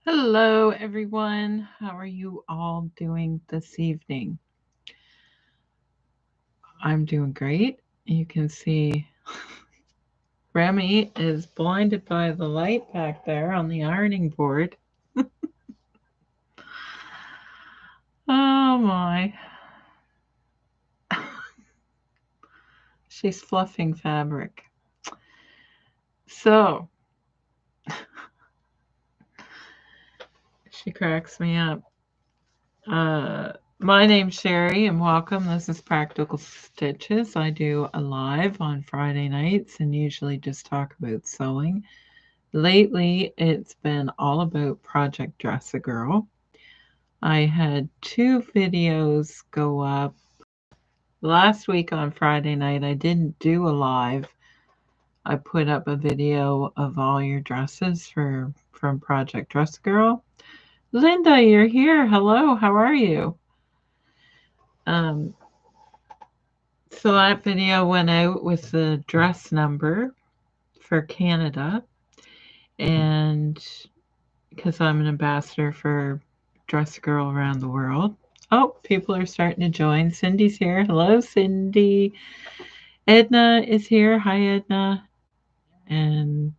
Hello, everyone. How are you all doing this evening? I'm doing great. You can see Remy is blinded by the light back there on the ironing board. Oh my. She's fluffing fabric. So, she cracks me up. My name's Shari and welcome. This is Practical Stitches. I do a live on Friday nights and usually just talk about sewing. Lately, it's been all about Project Dress a Girl. I had 2 videos go up. Last week on Friday night, I didn't do a live. I put up a video of all your dresses from Project Dress a Girl. Linda, you're here. Hello, how are you? So that video went out with the dress number for Canada, and because I'm an ambassador for Dress a Girl around the world. Oh, people are starting to join. Cindy's here. Hello, Cindy. Edna is here. Hi, Edna. And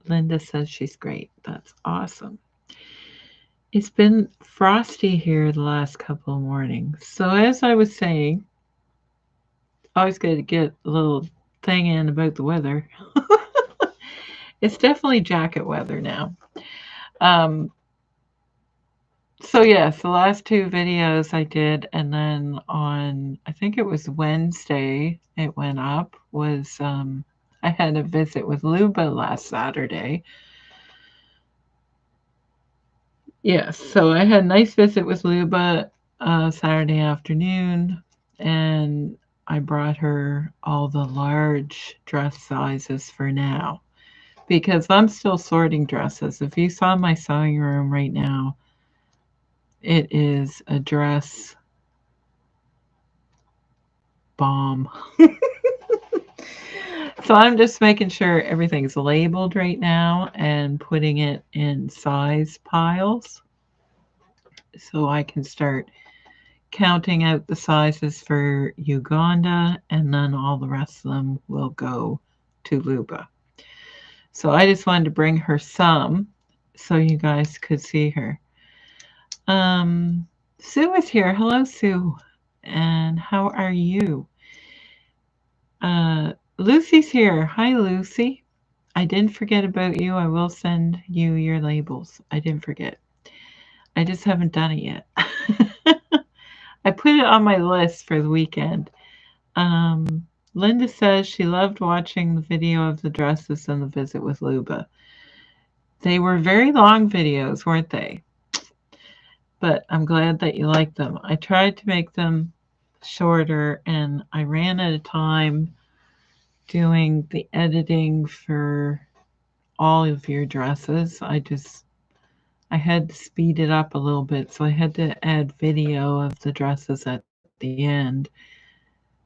Linda says she's great. That's awesome. It's been frosty here the last couple of mornings. So as I was saying, I always got to get a little thing in about the weather. It's definitely jacket weather now. So yes, the last 2 videos I did, and then on, I think it was Wednesday, it went up, was, I had a visit with Luba last Saturday. Yes, so I had a nice visit with Luba Saturday afternoon, and I brought her all the large dress sizes for now, because I'm still sorting dresses. If you saw my sewing room right now, it is a dress bomb. So I'm just making sure everything's labeled right now and putting it in size piles so I can start counting out the sizes for Uganda, and then all the rest of them will go to Luba. So I just wanted to bring her some so you guys could see her. Sue is here. Hello, Sue. And how are you? Lucy's here. Hi, Lucy. I didn't forget about you. I will send you your labels. I didn't forget. I just haven't done it yet. I put it on my list for the weekend. Linda says she loved watching the video of the dresses and the visit with Luba. They were very long videos, weren't they? But I'm glad that you liked them. I tried to make them shorter, and I ran out of time doing the editing for all of your dresses. I had to speed it up a little bit, so I had to add video of the dresses at the end,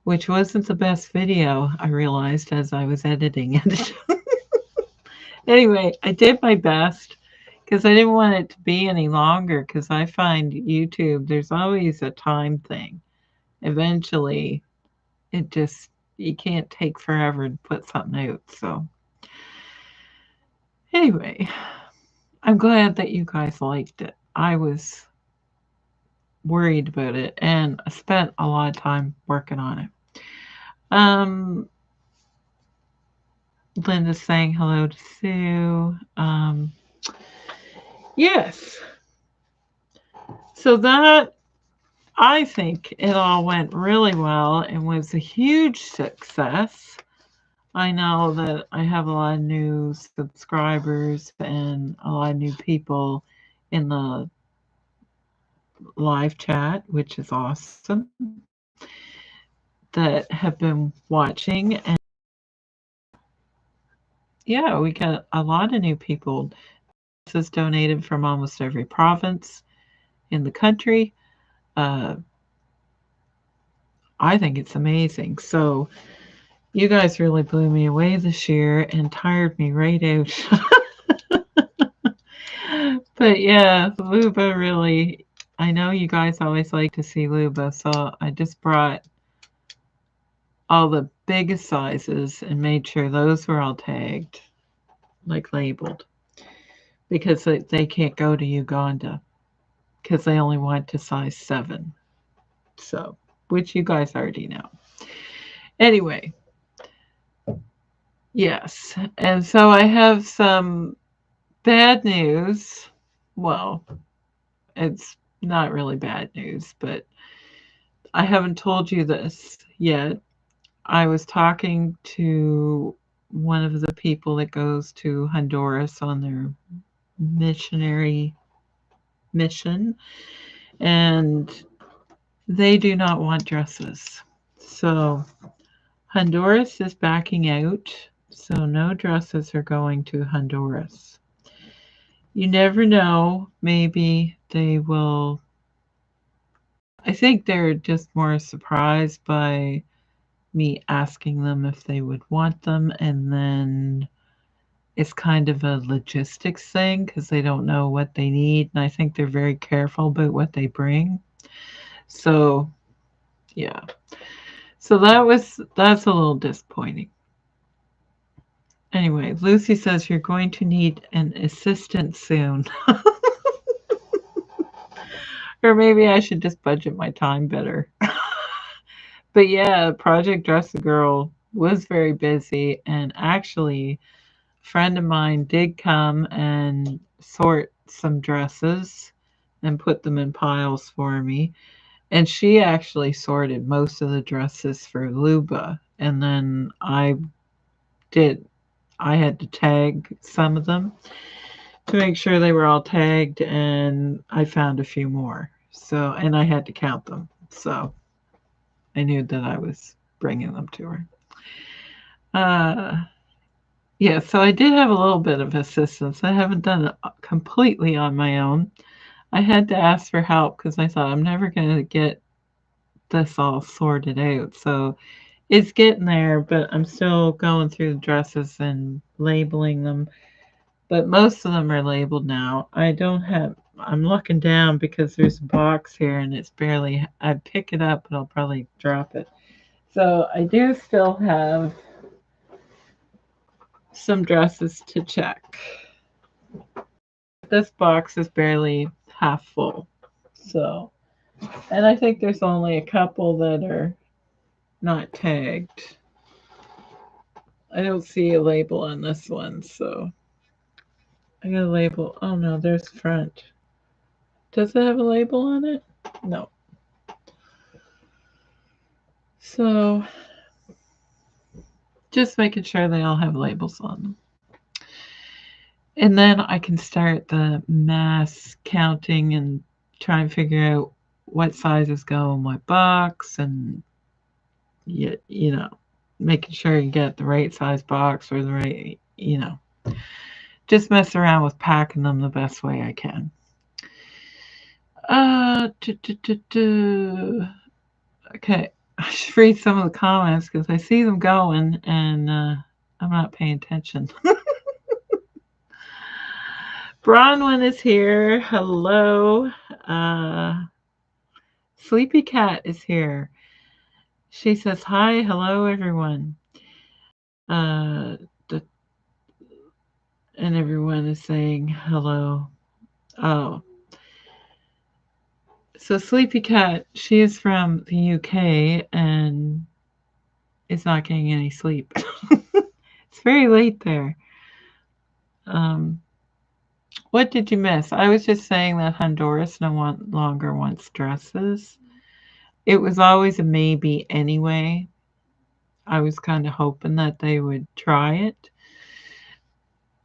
which wasn't the best video, I realized as I was editing it. Anyway, I did my best because I didn't want it to be any longer, because I find YouTube, there's always a time thing. Eventually, you can't take forever to put something out. So anyway, I'm glad that you guys liked it. I was worried about it, and I spent a lot of time working on it. Linda's saying hello to Sue. Yes. So that, I think it all went really well and was a huge success. I know that I have a lot of new subscribers and a lot of new people in the live chat, which is awesome, that have been watching. And yeah, we got a lot of new people. This is donated from almost every province in the country. I think it's amazing. So you guys really blew me away this year and tired me right out. But yeah, Luba really, I know you guys always like to see Luba, so I just brought all the biggest sizes and made sure those were all tagged, like labeled, because they can't go to Uganda because they only want to size 7. So, which you guys already know. Anyway, yes. And so I have some bad news. Well, it's not really bad news, but I haven't told you this yet. I was talking to one of the people that goes to Honduras on their missionary mission, and they do not want dresses. So Honduras is backing out, so no dresses are going to Honduras. You never know, maybe they will. I think they're just more surprised by me asking them if they would want them, and then it's kind of a logistics thing because they don't know what they need, and I think they're very careful about what they bring. So, yeah. So that's a little disappointing. Anyway, Lucy says you're going to need an assistant soon. Or maybe I should just budget my time better. But yeah, Project Dress a Girl was very busy, and actually a friend of mine did come and sort some dresses and put them in piles for me. And she actually sorted most of the dresses for Luba. And then did I had to tag some of them to make sure they were all tagged, and I found a few more. So, and I had to count them. So I knew that I was bringing them to her. Uh, yeah, so I did have a little bit of assistance. I haven't done it completely on my own. I had to ask for help because I thought I'm never going to get this all sorted out. So it's getting there, but I'm still going through the dresses and labeling them. But most of them are labeled now. I'm looking down because there's a box here and it's barely, I'd pick it up, but I'll probably drop it. So I do still have some dresses to check. This box is barely half full. So, and I think there's only a couple that are not tagged. I don't see a label on this one, so I got a label. Oh no, there's the front. Does it have a label on it? No. So just making sure they all have labels on them. And then I can start the mass counting and try and figure out what sizes go in what box, and you know, making sure you get the right size box or the right, just mess around with packing them the best way I can. Okay, I should read some of the comments because I see them going and I'm not paying attention. Bronwyn is here. Hello. Sleepy Cat is here. She says, hi, hello, everyone. And everyone is saying hello. Oh. So Sleepy Cat, she is from the UK and is not getting any sleep. It's very late there. What did you miss? I was just saying that Honduras no longer wants dresses. It was always a maybe anyway. I was kind of hoping that they would try it.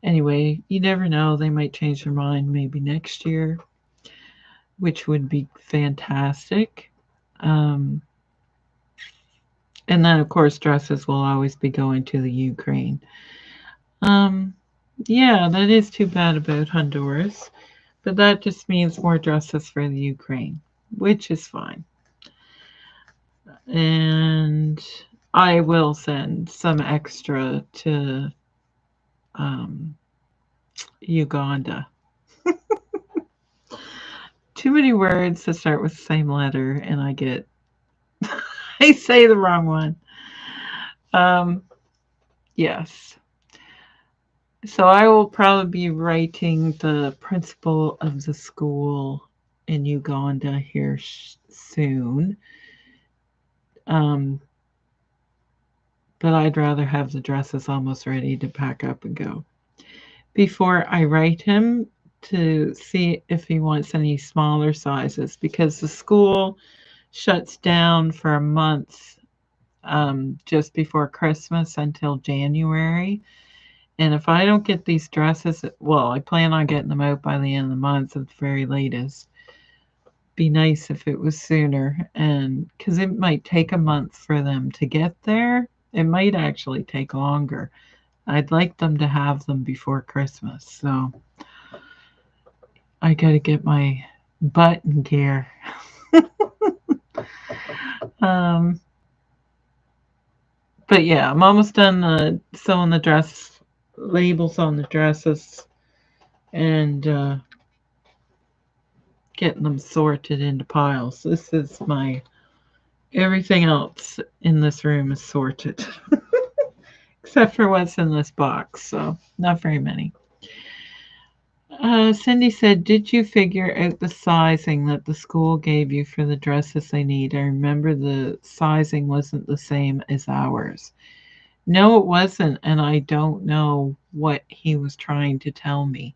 Anyway, you never know. They might change their mind maybe next year, which would be fantastic. And then, of course, dresses will always be going to the Ukraine. Yeah, that is too bad about Honduras. But that just means more dresses for the Ukraine, which is fine. And I will send some extra to Uganda. Too many words that start with the same letter, and I say the wrong one. Um, yes. So I will probably be writing the principal of the school in Uganda here soon. Um, but I'd rather have the dresses almost ready to pack up and go before I write him to see if he wants any smaller sizes because the school shuts down for a month just before Christmas until January. And if I don't get these dresses, well, I plan on getting them out by the end of the month at the very latest. Be nice if it was sooner, and because it might take a month for them to get there, it might actually take longer. I'd like them to have them before Christmas, so I got to get my butt in gear. um, but yeah, I'm almost done sewing the dress labels on the dresses and getting them sorted into piles. This is my everything else in this room is sorted except for what's in this box, so not very many. Cindy said, did you figure out the sizing that the school gave you for the dresses they need? I remember the sizing wasn't the same as ours. No, it wasn't, and I don't know what he was trying to tell me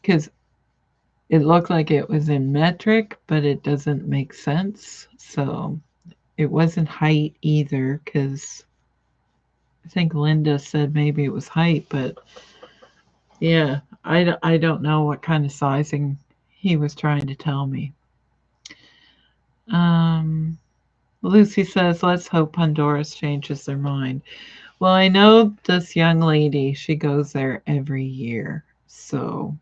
because it looked like it was in metric, but it doesn't make sense. So it wasn't height either because I think Linda said maybe it was height, but yeah, I don't know what kind of sizing he was trying to tell me. Lucy says, let's hope Honduras changes their mind. Well, I know this young lady, she goes there every year. So,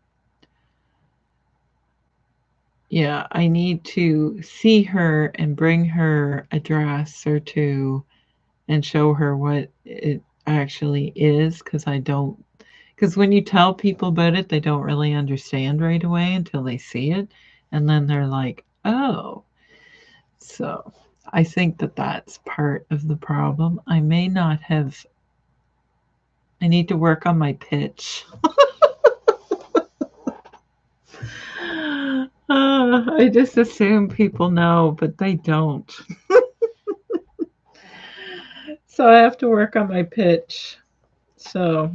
yeah, I need to see her and bring her a dress or two and show her what it actually is because when you tell people about it, they don't really understand right away until they see it. And then they're like, oh. So I think that that's part of the problem. I need to work on my pitch. I just assume people know, but they don't. So I have to work on my pitch. So,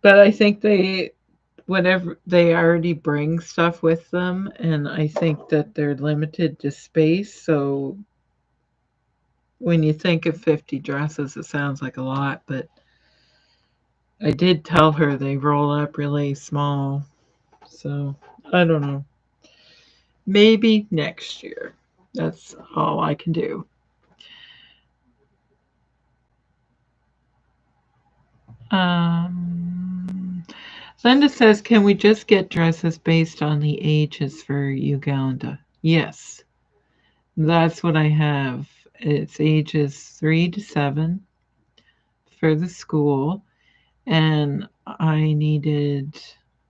but I think whatever they already bring stuff with them, and I think that they're limited to space. So when you think of 50 dresses, it sounds like a lot, but I did tell her they roll up really small. So I don't know. Maybe next year. That's all I can do. Linda says, can we just get dresses based on the ages for Uganda? Yes. That's what I have. It's ages 3 to 7 for the school. And I needed,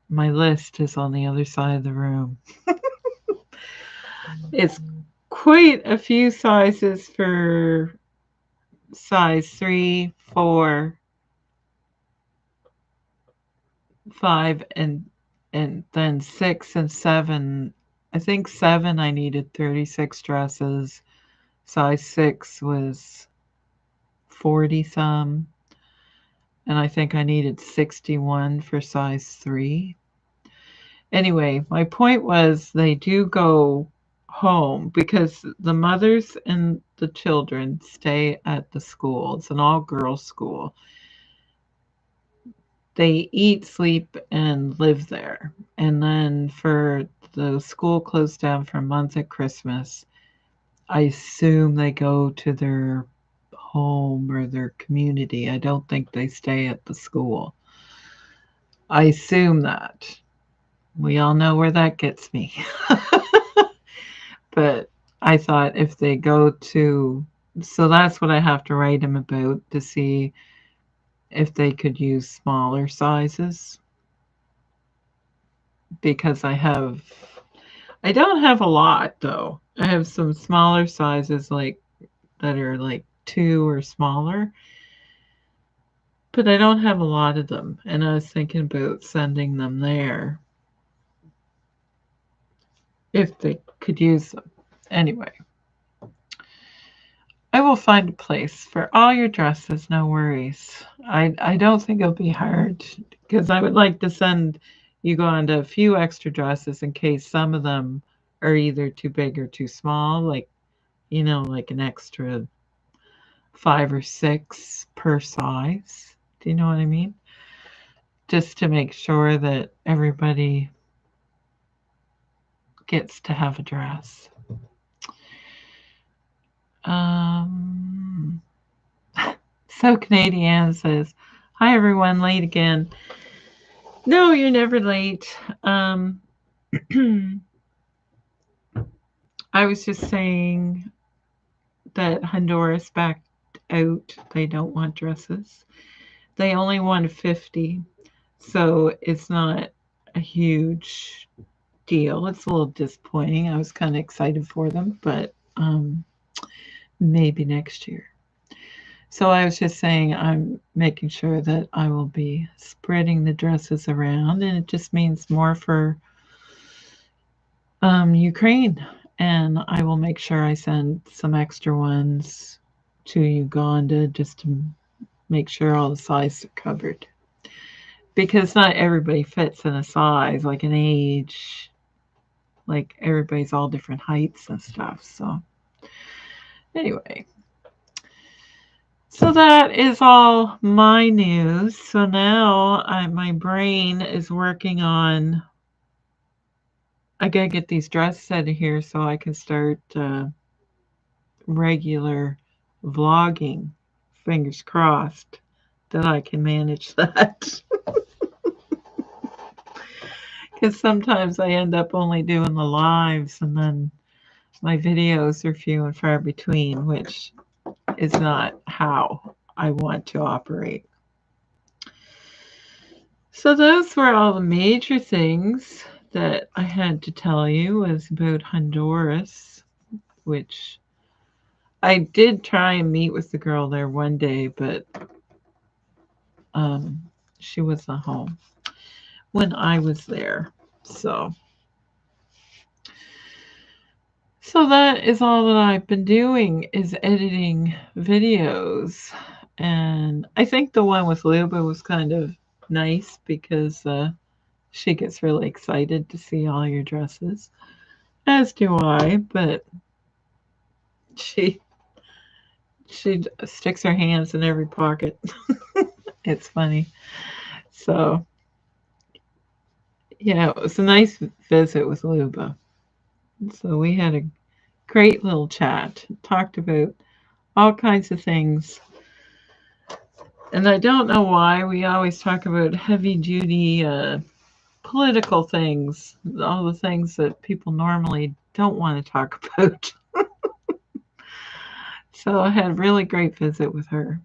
my list is on the other side of the room. It's quite a few sizes for size 3, 4, 5, and then 6 and 7. I think 7 I needed 36 dresses. Size 6 was 40 some. And I think I needed 61 for size 3. Anyway, my point was they do go home because the mothers and the children stay at the school. It's an all-girls school. They eat, sleep, and live there. And then for the school closed down for a month at Christmas, I assume they go to their home or their community. I don't think they stay at the school. I assume that. We all know where that gets me. But I thought if they go to, so that's what I have to write him about to see if they could use smaller sizes. because I don't have a lot though. I have some smaller sizes like that are like 2 or smaller, but I don't have a lot of them. And I was thinking about sending them there if they could use them. Anyway, I will find a place for all your dresses, no worries. I don't think it'll be hard because I would like to send you on to a few extra dresses in case some of them are either too big or too small, like, like an extra 5 or 6 per size. Do you know what I mean? Just to make sure that everybody gets to have a dress. So Canadian says, "Hi everyone, late again." No, you're never late. I was just saying that Honduras backed out. They don't want dresses. They only want 50, so it's not a huge deal. It's a little disappointing. I was kind of excited for them, but maybe next year. So I was just saying I'm making sure that I will be spreading the dresses around, and it just means more for Ukraine. And I will make sure I send some extra ones to Uganda just to make sure all the sizes are covered. Because not everybody fits in a size, like an age, like everybody's all different heights and stuff. So anyway, so that is all my news. So now my brain is working on, I gotta get these dresses out of here so I can start regular vlogging. Fingers crossed that I can manage that. Because sometimes I end up only doing the lives and then my videos are few and far between, which is not how I want to operate. So those were all the major things that I had to tell you was about Honduras, which I did try and meet with the girl there one day, but she wasn't home when I was there. So that is all that I've been doing is editing videos. And I think the one with Luba was kind of nice because she gets really excited to see all your dresses, as do I, but she sticks her hands in every pocket. It's funny. So yeah, it was a nice visit with Luba. So we had a great little chat, talked about all kinds of things. And I don't know why we always talk about heavy duty political things, all the things that people normally don't want to talk about. So I had a really great visit with her.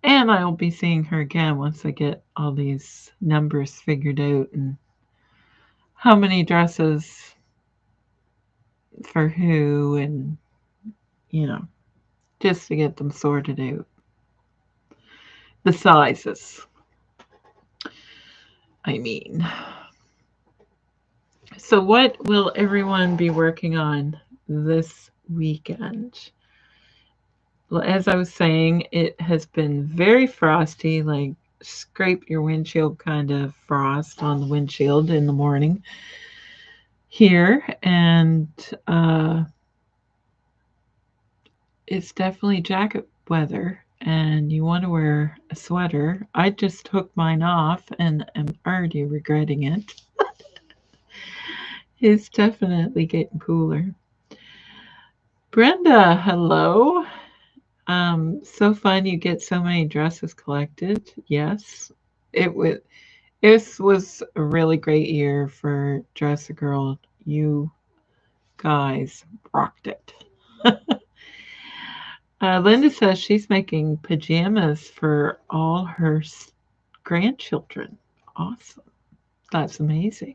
And I will be seeing her again once I get all these numbers figured out and how many dresses for who and, just to get them sorted out. The sizes, I mean. So what will everyone be working on this weekend? Well, as I was saying, it has been very frosty, like scrape your windshield kind of frost on the windshield in the morning here. And it's definitely jacket weather and you want to wear a sweater. I just took mine off and am already regretting it. It's definitely getting cooler. Brenda, hello. So fun you get so many dresses collected. Yes, this was a really great year for Dress a Girl. You guys rocked it. Linda says she's making pajamas for all her grandchildren. Awesome. That's amazing.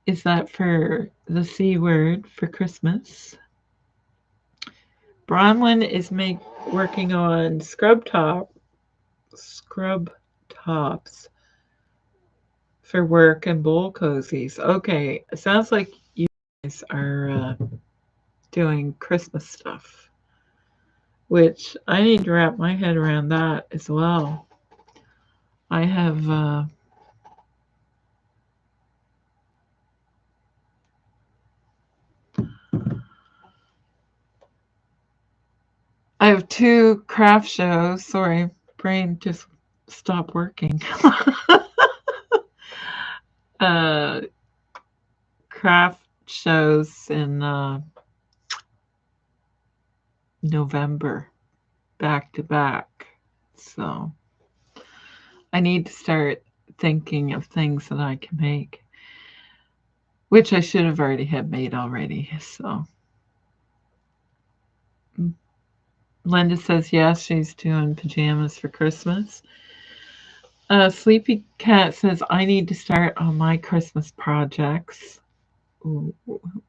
Is that for the C word for Christmas? Bronwyn is working on scrub tops for work and bowl cozies. Okay, it sounds like you guys are doing Christmas stuff, which I need to wrap my head around that as well. I have two craft shows. Sorry, brain just stopped working. Craft shows in November, back to back. So I need to start thinking of things that I can make, which I should have already had made already. So Linda says yes, she's doing pajamas for Christmas. Sleepy Cat says I need to start on my Christmas projects.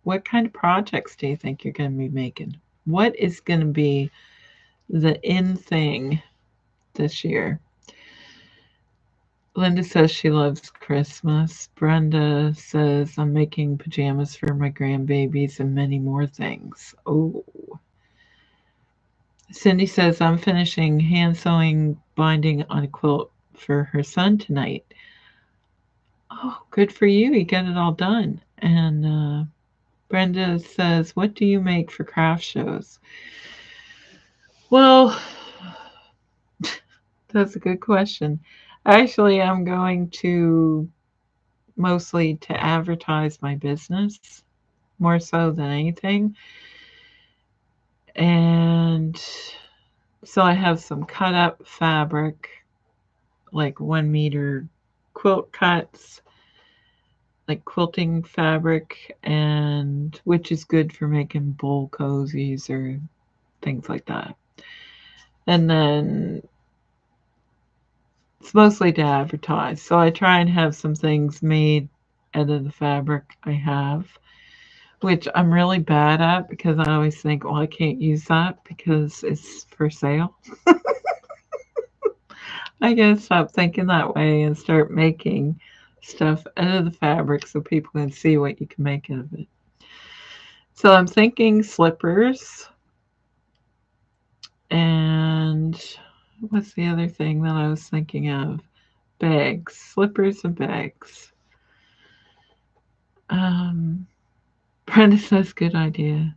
What kind of projects do you think you're going to be making? What is going to be the in thing this year? Linda says she loves Christmas. Brenda says I'm making pajamas for my grandbabies and many more things. Oh. Cindy says I'm finishing hand sewing binding on a quilt for her son tonight. Oh, good for you. You get it all done. And Brenda says, what do you make for craft shows? Well, that's a good question. Actually, I'm going to mostly to advertise my business more so than anything. And so I have some cut up fabric, like 1 meter quilt cuts, like quilting fabric, and which is good for making bowl cozies or things like that. And then it's mostly to advertise. So I try and have some things made out of the fabric I have, which I'm really bad at because I always think, well, I can't use that because it's for sale. I gotta stop thinking that way and start making stuff out of the fabric so people can see what you can make out of it. So I'm thinking slippers. And what's the other thing that I was thinking of? Bags, slippers and bags. Brenda says good idea.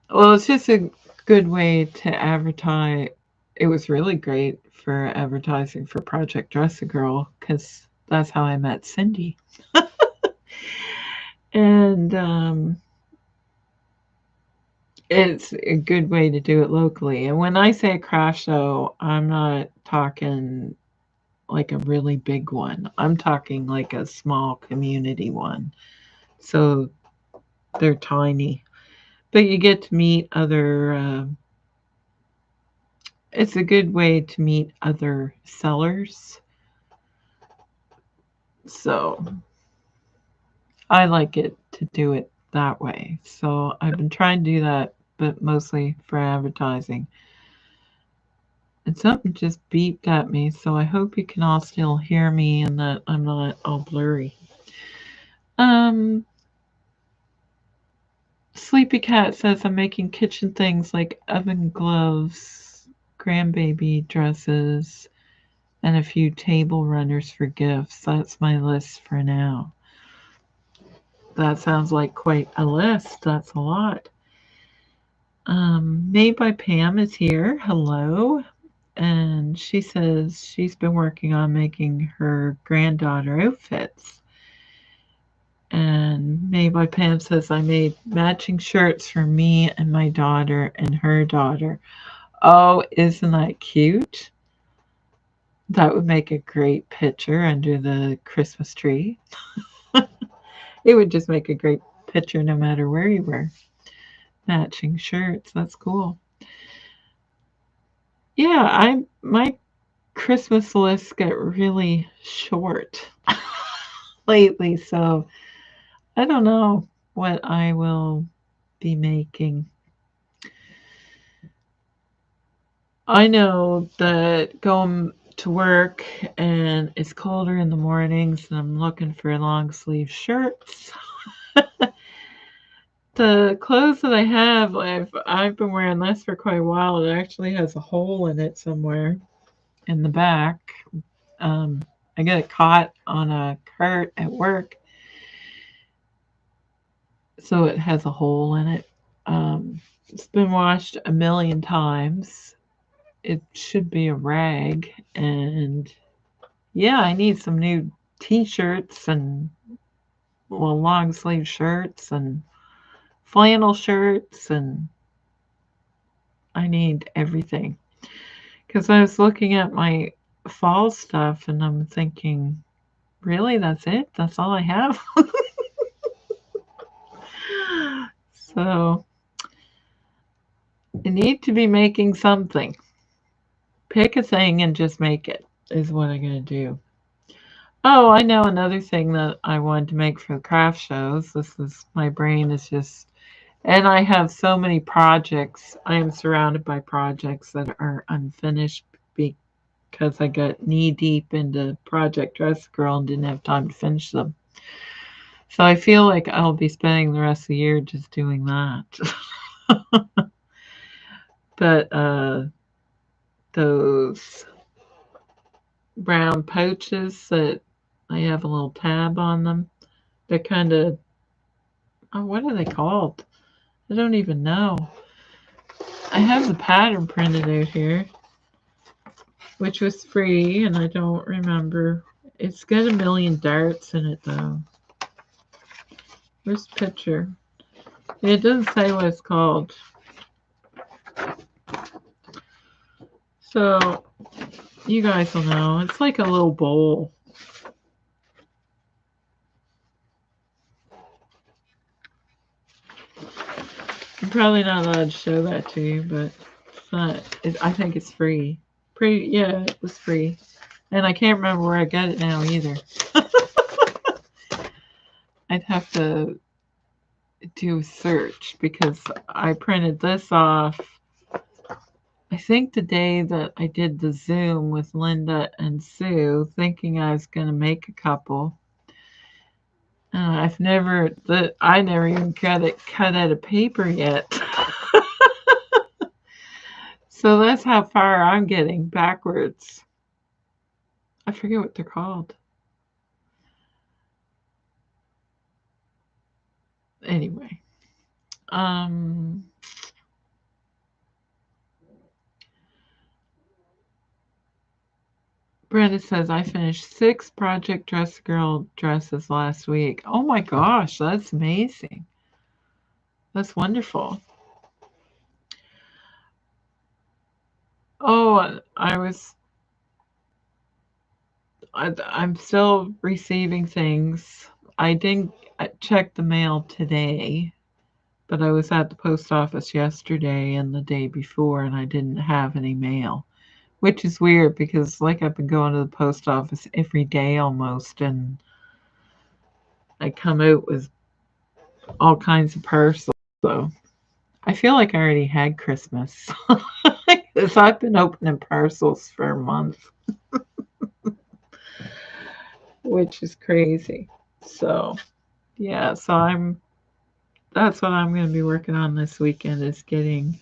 Well, it's just a good way to advertise. It was really great for advertising for Project Dress a Girl because that's how I met Cindy. And it's a good way to do it locally. And when I say a craft show, I'm not talking like a really big one. I'm talking like a small community one. So they're tiny. But you get to meet other, it's a good way to meet other sellers. So I like it to do it that way. So I've been trying to do that, but mostly for advertising. And something just beeped at me, so I hope you can all still hear me and that I'm not all blurry. Sleepy Cat says I'm making kitchen things like oven gloves, grandbaby dresses, and a few table runners for gifts. That's my list for now. That sounds like quite a list. That's a lot. Made by Pam is here. Hello. And she says she's been working on making her granddaughter outfits. And Made by Pam says I made matching shirts for me and my daughter and her daughter. Oh, isn't that cute? That would make a great picture under the Christmas tree. It would just make a great picture no matter where you were. Matching shirts. That's cool. Yeah, my Christmas lists get really short lately, so I don't know what I will be making. I know that going to work and it's colder in the mornings and I'm looking for long sleeve shirts. The clothes that I have, I've been wearing this for quite a while. It actually has a hole in it somewhere in the back. Um, I got it caught on a cart at work, so it has a hole in it. It's been washed a million times. It should be a rag, and yeah, I need some new t-shirts and long sleeve shirts and flannel shirts, and I need everything. Because I was looking at my fall stuff and I'm thinking, really, that's it? That's all I have? So I need to be making something. Pick a thing and just make it is what I'm going to do. Oh, I know another thing that I wanted to make for the craft shows. My brain is just, and I have so many projects. I am surrounded by projects that are unfinished because I got knee deep into Project Dress Girl and didn't have time to finish them. So I feel like I'll be spending the rest of the year just doing that. But those brown pouches that I have a little tab on them, they're kind of, oh, what are they called? I don't even know. I have the pattern printed out here, which was free, and I don't remember. It's got a million darts in it, though. Where's the picture? It doesn't say what it's called. So, you guys will know. It's like a little bowl. I'm probably not allowed to show that to you, but it's not. I think it's free. Yeah, it was free. And I can't remember where I got it now either. I'd have to do a search because I printed this off, I think the day that I did the Zoom with Linda and Sue, thinking I was going to make a couple. I never even got it cut out of paper yet. So that's how far I'm getting backwards. I forget what they're called. Anyway, Brenda says, I finished 6 Project Dress Girl dresses last week. Oh my gosh, that's amazing. That's wonderful. Oh, I'm still receiving things. I didn't check the mail today, but I was at the post office yesterday and the day before, and I didn't have any mail, which is weird because, like, I've been going to the post office every day almost, and I come out with all kinds of parcels. So I feel like I already had Christmas because I've been opening parcels for a month, which is crazy. So yeah, that's what I'm going to be working on this weekend is getting,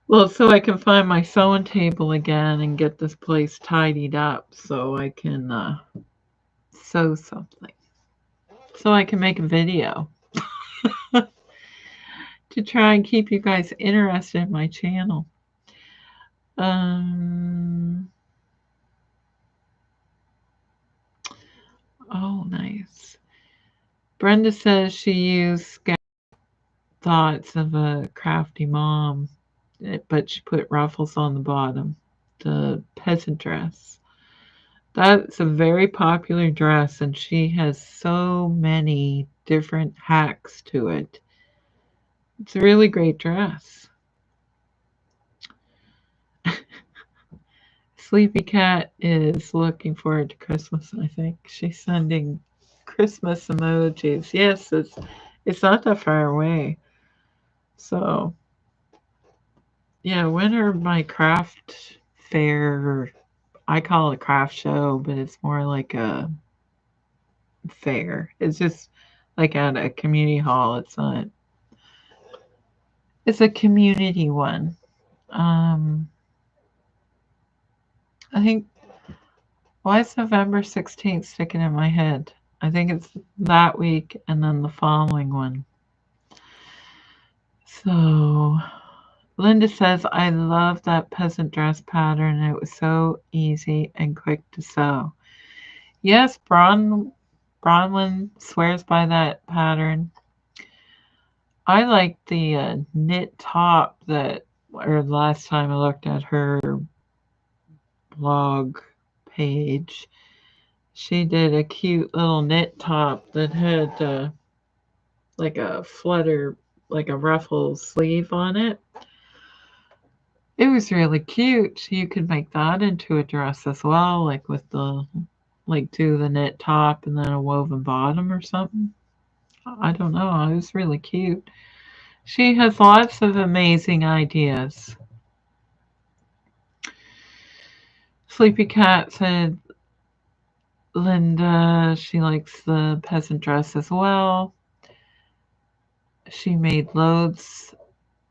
well, so I can find my sewing table again and get this place tidied up so I can sew something. So I can make a video to try and keep you guys interested in my channel. Oh, nice. Brenda says she used thoughts of a crafty mom, but she put ruffles on the bottom. The peasant dress. That's a very popular dress, and she has so many different hacks to it. It's a really great dress. Sleepy Cat is looking forward to Christmas, I think. She's sending Christmas emojis. Yes, it's not that far away. So, yeah, when are my craft fair? I call it a craft show, but it's more like a fair. It's just like at a community hall. It's not. It's a community one. Um, I think why is November 16th sticking in my head? I think it's that week and then the following one. So Linda says, I love that peasant dress pattern. It was so easy and quick to sew. Yes, Bronwyn swears by that pattern. I like the knit top or last time I looked at her blog page, she did a cute little knit top that had like a flutter, like a ruffle sleeve on it. It was really cute. You could make that into a dress as well, like with do the knit top and then a woven bottom or something. I don't know. It was really cute. She has lots of amazing ideas. Sleepy Cat said Linda, she likes the peasant dress as well. She made loads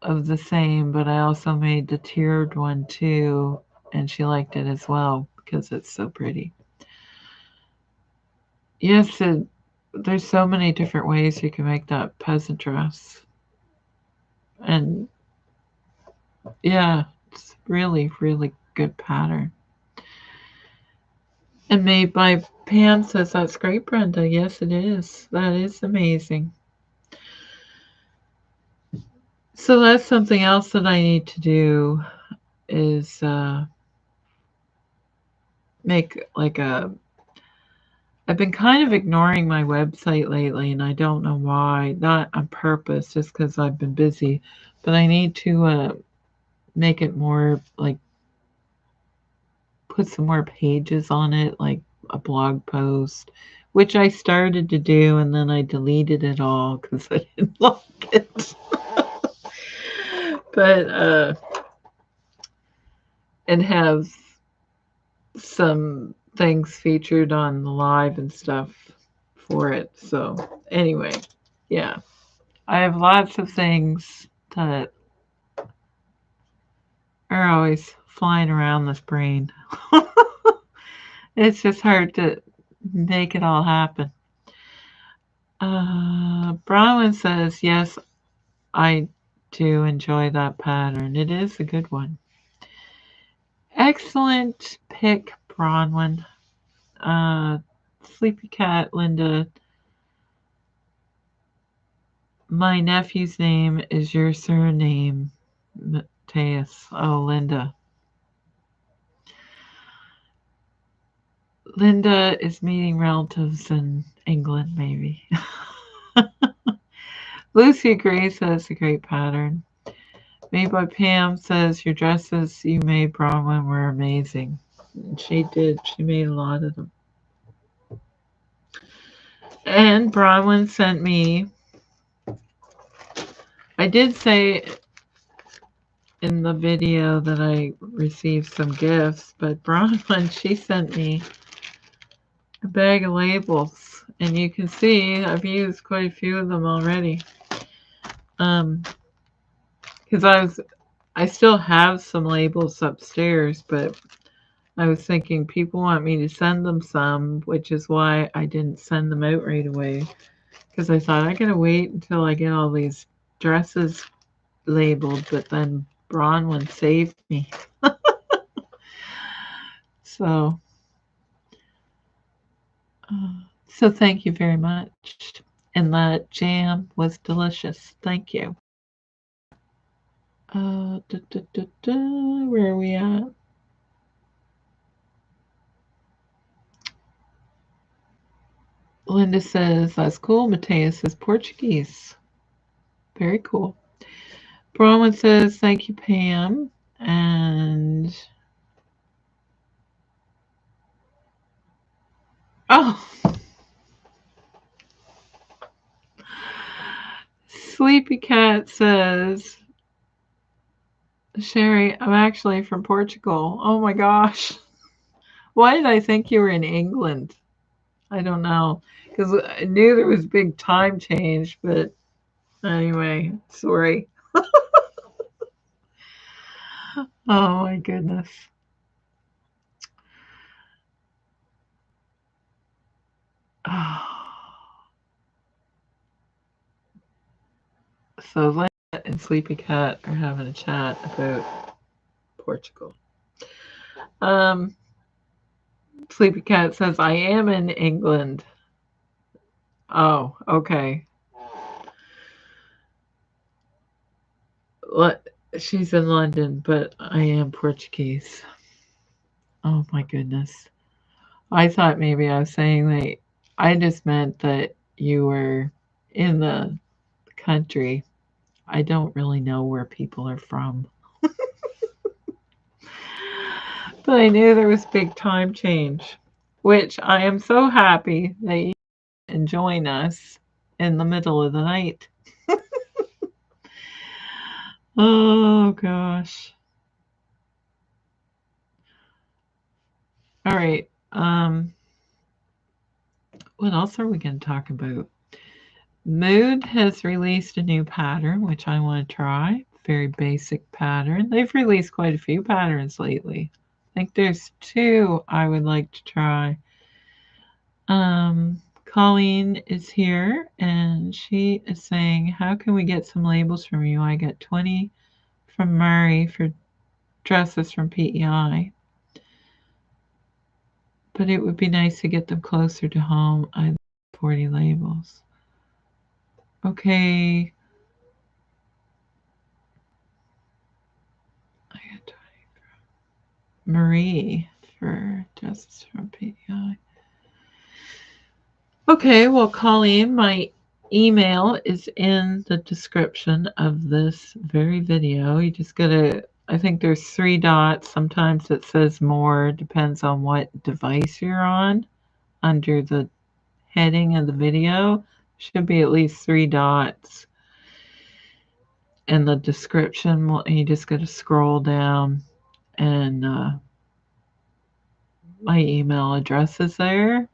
of the same, but I also made the tiered one too, and she liked it as well because it's so pretty. Yes, there's so many different ways you can make that peasant dress. And yeah, it's really, really good pattern. And made by Pam says, that's great, Brenda. Yes, it is. That is amazing. So that's something else that I need to do is make like I've been kind of ignoring my website lately, and I don't know why. Not on purpose, just because I've been busy. But I need to make it more like put some more pages on it, like a blog post, which I started to do, and then I deleted it all because I didn't like it. But and have some things featured on the live and stuff for it. So anyway, yeah, I have lots of things that are always flying around this brain. It's just hard to make it all happen. Bronwyn says, yes, I do enjoy that pattern. It is a good one. Excellent pick, Bronwyn. Sleepy Cat, Linda. My nephew's name is your surname, Mateus. Oh, Linda. Linda is meeting relatives in England, maybe. Lucy agrees that's a great pattern. Made by Pam says your dresses you made, Bronwyn, were amazing. And she did. She made a lot of them. And Bronwyn sent me. I did say in the video that I received some gifts, but Bronwyn, she sent me a bag of labels, and you can see I've used quite a few of them already. Because I still have some labels upstairs, but I was thinking people want me to send them some, which is why I didn't send them out right away. Because I thought I gotta wait until I get all these dresses labeled, but then Bronwyn saved me. So, so thank you very much. And that jam was delicious. Thank you. Where are we at? Linda says, that's cool. Mateus says, Portuguese. Very cool. Bronwyn says, thank you, Pam. And Oh, Sleepy Cat says, Shari, I'm actually from Portugal. Oh my gosh. Why did I think you were in England? I don't know. Because I knew there was a big time change, but anyway, sorry. Oh my goodness. So Linda and Sleepy Cat are having a chat about Portugal. Um, Sleepy Cat says, I am in England. Oh, okay. She's in London, but I am Portuguese. Oh my goodness. I thought maybe I was saying that I just meant that you were in the country. I don't really know where people are from. But I knew there was big time change, which I am so happy that you can join us in the middle of the night. Oh gosh. All right. What else are we going to talk about? Mood has released a new pattern, which I want to try. Very basic pattern. They've released quite a few patterns lately. I think there's two I would like to try. Colleen is here and she is saying, how can we get some labels from you? I got 20 from Murray for dresses from PEI. But it would be nice to get them closer to home. I have 40 labels. Okay. I got 20 from Marie for dresses from PEI. Okay, well, Colleen, my email is in the description of this very video. You just gotta, I think there's 3 dots. Sometimes it says more, depends on what device you're on. Under the heading of the video, should be at least 3 dots. In the description, you just gotta scroll down and my email address is there.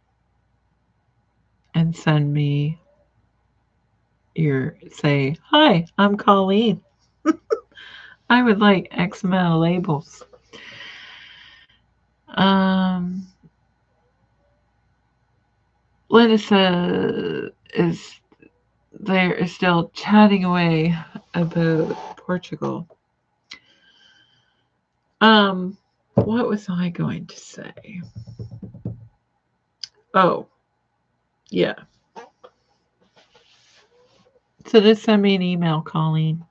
And send me say, hi, I'm Colleen. I would like X amount of labels. Linda is still chatting away about Portugal. What was I going to say? Oh, yeah. So just send me an email, Colleen,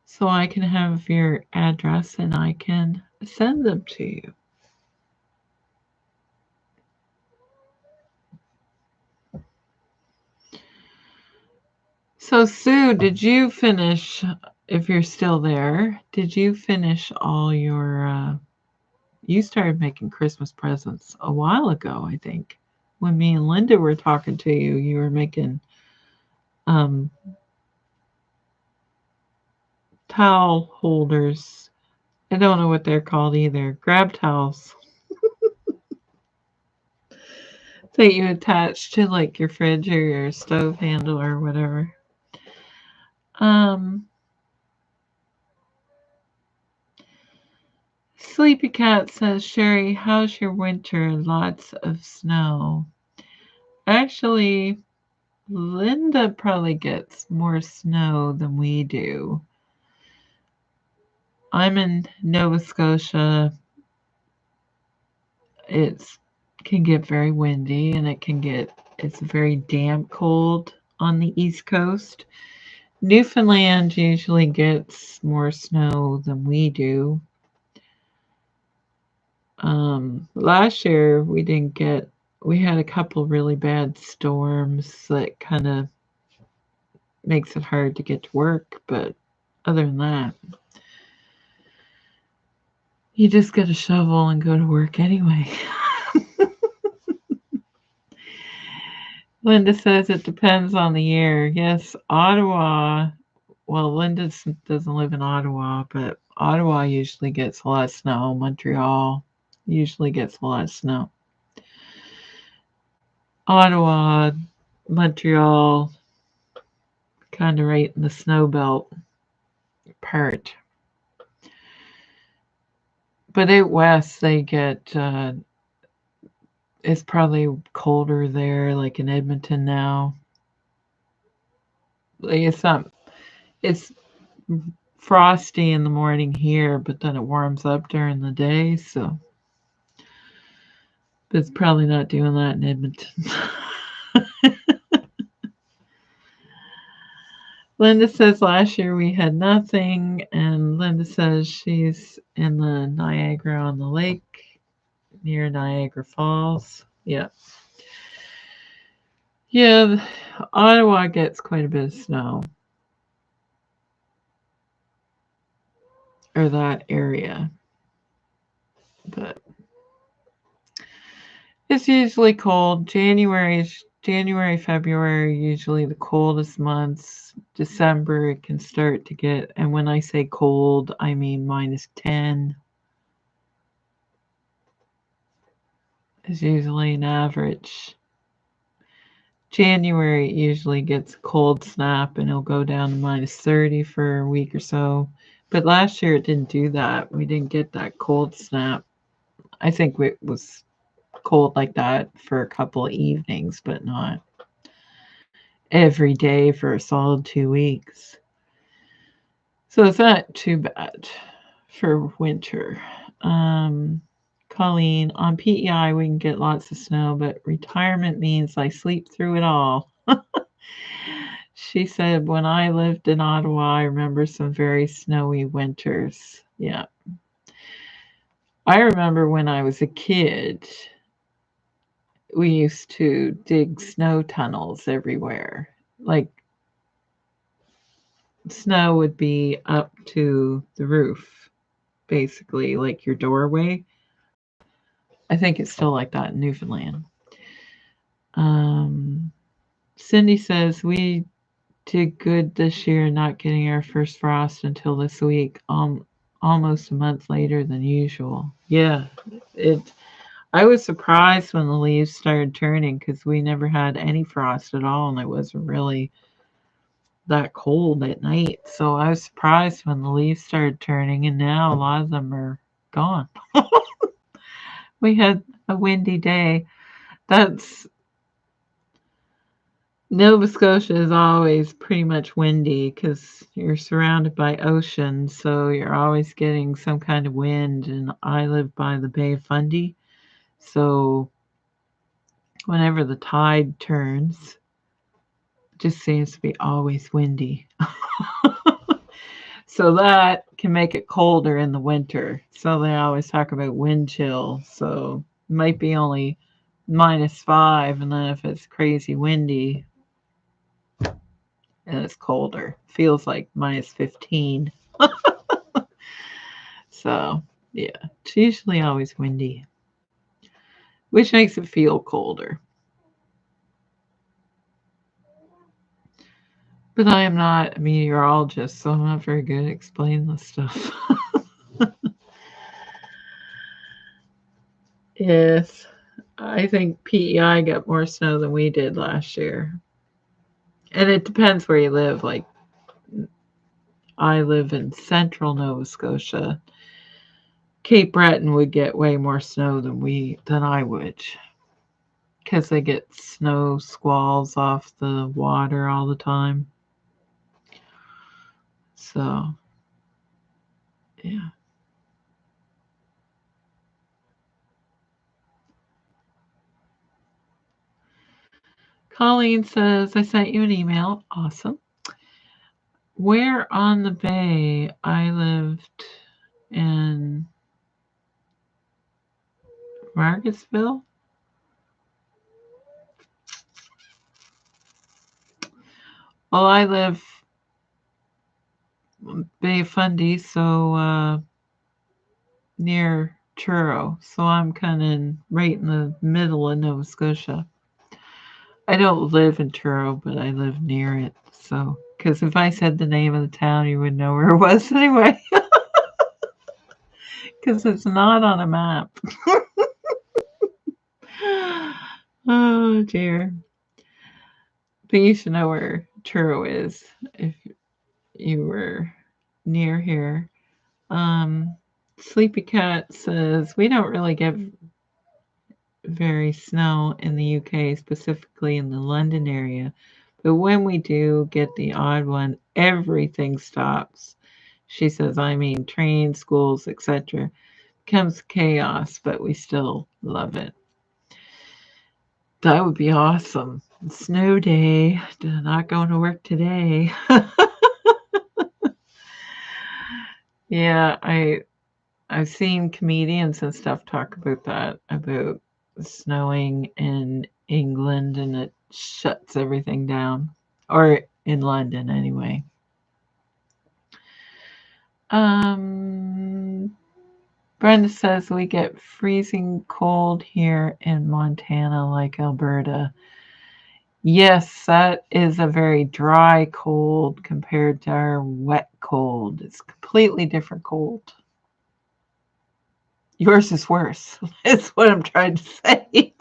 so I can have your address and I can send them to you. So, Sue, did you finish, if you're still there, did you finish all your, you started making Christmas presents a while ago, I think. When me and Linda were talking to you, you were making towel holders. I don't know what they're called either. Grab towels that you attach to like your fridge or your stove handle or whatever. Sleepy Cat says, Shari, how's your winter? Lots of snow. Actually, Linda probably gets more snow than we do. I'm in Nova Scotia. It can get very windy and it's very damp cold on the East Coast. Newfoundland usually gets more snow than we do. Last year we had a couple really bad storms that kind of makes it hard to get to work, but other than that, you just get a shovel and go to work anyway. Linda says it depends on the year. Yes, Ottawa. Well, Linda doesn't live in Ottawa, but Ottawa usually gets a lot of snow. Montreal usually gets a lot of snow. Ottawa, Montreal, kind of right in the snow belt part. But out west, they get it's probably colder there, like in Edmonton now. Like it's frosty in the morning here, but then it warms up during the day, so but it's probably not doing that in Edmonton. Linda says last year we had nothing, and Linda says she's in the Niagara on the lake near Niagara Falls. Yeah. Yeah, Ottawa gets quite a bit of snow. Or that area. But it's usually cold. January, February, usually the coldest months. December, it can start to get, and when I say cold, I mean -10 is usually an average. January usually gets a cold snap and it'll go down to -30 for a week or so. But last year it didn't do that. We didn't get that cold snap. I think it was cold like that for a couple of evenings, but not every day for a solid 2 weeks. So it's not too bad for winter. Colleen, on PEI we can get lots of snow, but retirement means I sleep through it all. She said, when I lived in Ottawa, I remember some very snowy winters. Yeah. I remember when I was a kid, we used to dig snow tunnels everywhere. Like, snow would be up to the roof, basically, like your doorway. I think it's still like that in Newfoundland. Cindy says, we did good this year not getting our first frost until this week, almost a month later than usual. Yeah, I was surprised when the leaves started turning because we never had any frost at all, and it wasn't really that cold at night. So I was surprised when the leaves started turning, and now a lot of them are gone. We had a windy day. That's Nova Scotia is always pretty much windy because you're surrounded by ocean, so you're always getting some kind of wind. And I live by the Bay of Fundy, so whenever the tide turns, it just seems to be always windy. So that can make it colder in the winter. So they always talk about wind chill. So it might be only -5, and then if it's crazy windy, and it's colder. Feels like -15. So, yeah, it's usually always windy, which makes it feel colder. But I am not a meteorologist, so I'm not very good at explaining this stuff. Yes, I think PEI got more snow than we did last year. And it depends where you live. Like, I live in central Nova Scotia. Cape Breton would get way more snow than I would because they get snow squalls off the water all the time. So, yeah. Colleen says, I sent you an email. Awesome. Where on the bay? I lived in Margaretville. Well, I live Bay of Fundy, so near Truro. So I'm kind of right in the middle of Nova Scotia. I don't live in Truro, but I live near it. So, because if I said the name of the town, you would know where it was anyway. Because it's not on a map. Oh dear. But you should know where Truro is if you were near here. Um, Sleepy Cat says we don't really get very snow in the UK, specifically in the London area. But when we do get the odd one, everything stops. She says, I mean, trains, schools, etc. Becomes chaos, but we still love it. That would be awesome. Snow day. Not going to work today. Yeah, I've seen comedians and stuff talk about that, about snowing in England and it shuts everything down. Or in London anyway. Brenda says we get freezing cold here in Montana like Alberta. Yes, that is a very dry cold compared to our wet cold. It's completely different cold. Yours is worse. That's what I'm trying to say.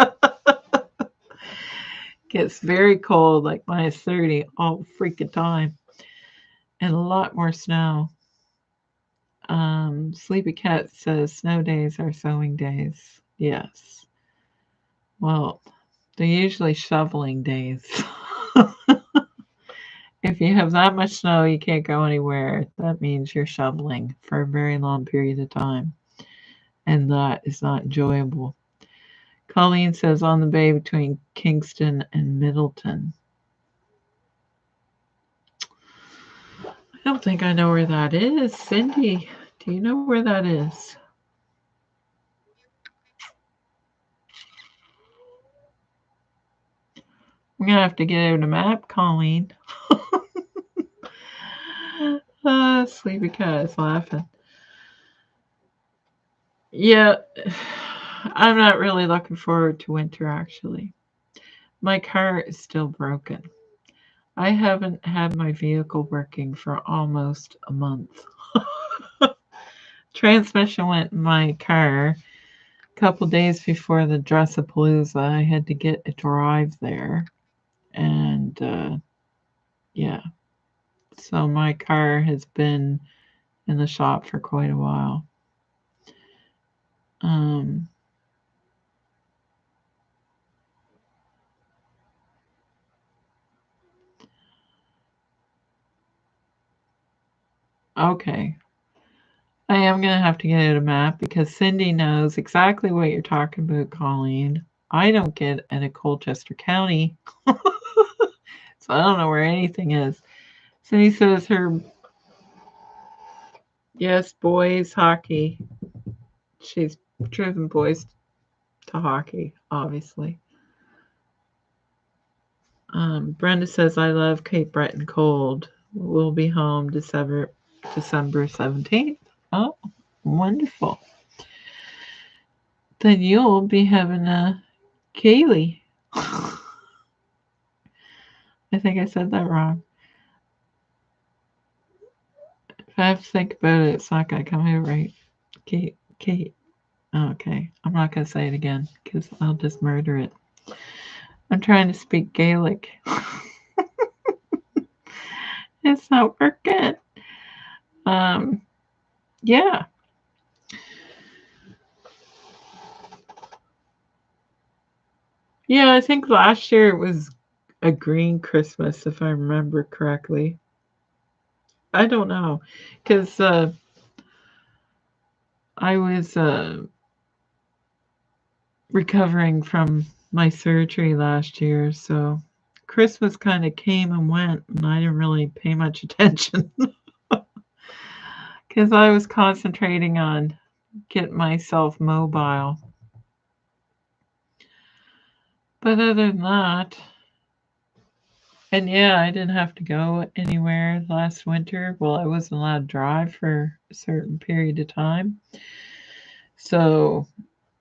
Gets very cold, like -30 all freaking time. And a lot more snow. Sleepy Cat says snow days are sewing days. Yes. Well, they're usually shoveling days. If you have that much snow, you can't go anywhere. That means you're shoveling for a very long period of time. And that is not enjoyable. Colleen says on the bay between Kingston and Middleton. I don't think I know where that is. Cindy, do you know where that is? I'm going to have to get out a map, Colleen. Sleepy Cat is laughing. Yeah, I'm not really looking forward to winter, actually. My car is still broken. I haven't had my vehicle working for almost a month. Transmission went in my car a couple days before the Dressapalooza. I had to get a drive there. And yeah, so my car has been in the shop for quite a while. Okay. I am going to have to get out a map because Cindy knows exactly what you're talking about, Colleen. I don't get out of Colchester County, so I don't know where anything is. Cindy says her, yes, boys hockey. She's driven boys to hockey, obviously. Brenda says, I love Cape Breton cold. We'll be home December 17th. Oh, wonderful. Then you'll be having a Kaylee. I think I said that wrong. If I have to think about it, it's not going to come out right. Kate. Okay, I'm not going to say it again because I'll just murder it. I'm trying to speak Gaelic. It's not working. Yeah. Yeah, I think last year it was a green Christmas, if I remember correctly. I don't know, because I was recovering from my surgery last year, so Christmas kind of came and went, and I didn't really pay much attention because I was concentrating on getting myself mobile. But other than that, and yeah, I didn't have to go anywhere last winter. Well, I wasn't allowed to drive for a certain period of time. So,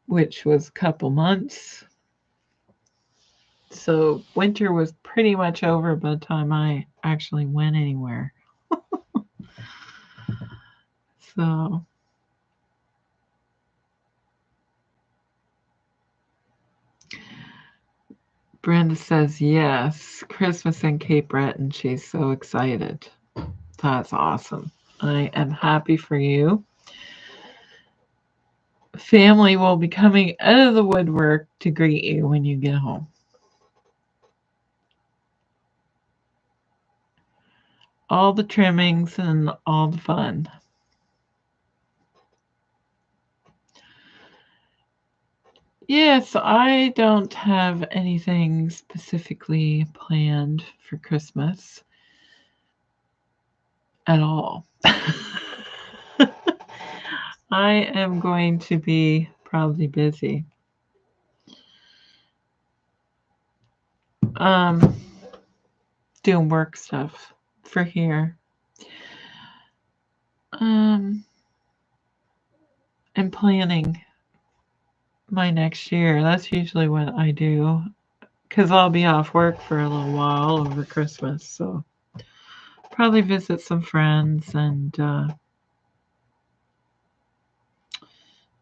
which was a couple months. So winter was pretty much over by the time I actually went anywhere. So Brenda says yes, Christmas in Cape Breton. She's so excited. That's awesome. I am happy for you. Family will be coming out of the woodwork to greet you when you get home. All the trimmings and all the fun. Yes, I don't have anything specifically planned for Christmas at all. I am going to be probably busy. Doing work stuff for here. And planning my next year. That's usually what I do because I'll be off work for a little while over Christmas. So probably visit some friends and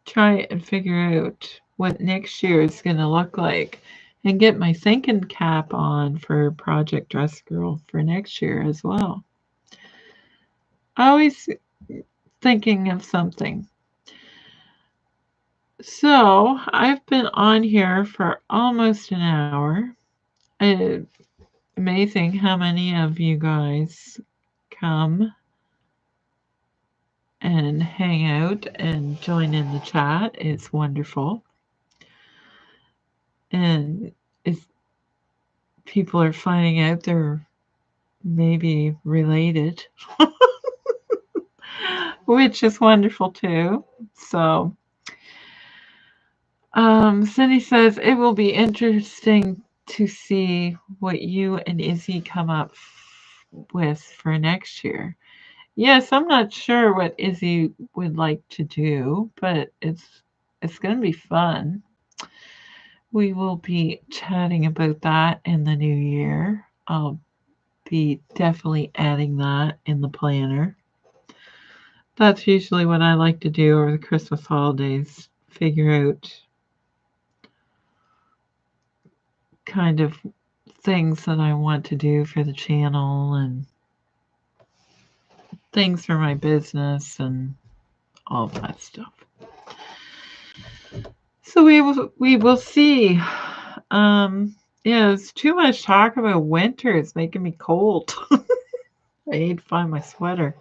try and figure out what next year is going to look like and get my thinking cap on for Project Dress Girl for next year as well. Always thinking of something. So I've been on here for almost an hour. It's amazing how many of you guys come and hang out and join in the chat. It's wonderful. And it's, people are finding out they're maybe related, which is wonderful too. So Cindy says it will be interesting to see what you and Izzy come up with for next year. Yes, I'm not sure what Izzy would like to do, but it's going to be fun. We will be chatting about that in the new year. I'll be definitely adding that in the planner. That's usually what I like to do over the Christmas holidays, figure out kind of things that I want to do for the channel and things for my business and all that stuff. So we will see. Yeah, it's too much talk about winter. It's making me cold. I need to find my sweater.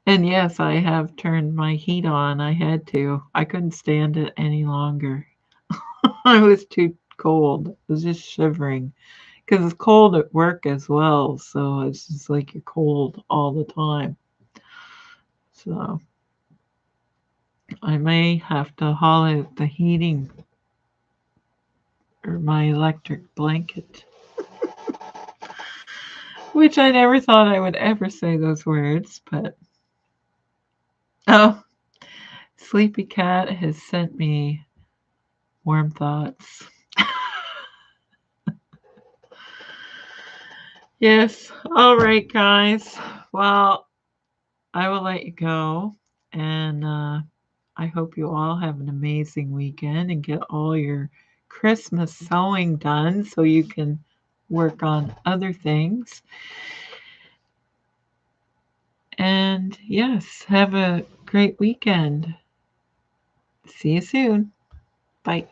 And yes, I have turned my heat on. I had to. I couldn't stand it any longer. I was too cold. I was just shivering because it's cold at work as well. So it's just like you're cold all the time. So I may have to haul out the heating or my electric blanket. Which I never thought I would ever say those words, but oh, Sleepy Cat has sent me warm thoughts. Yes, all right, guys. Well, I will let you go, and I hope you all have an amazing weekend and get all your Christmas sewing done so you can work on other things. And yes, have a great weekend. See you soon. Bye.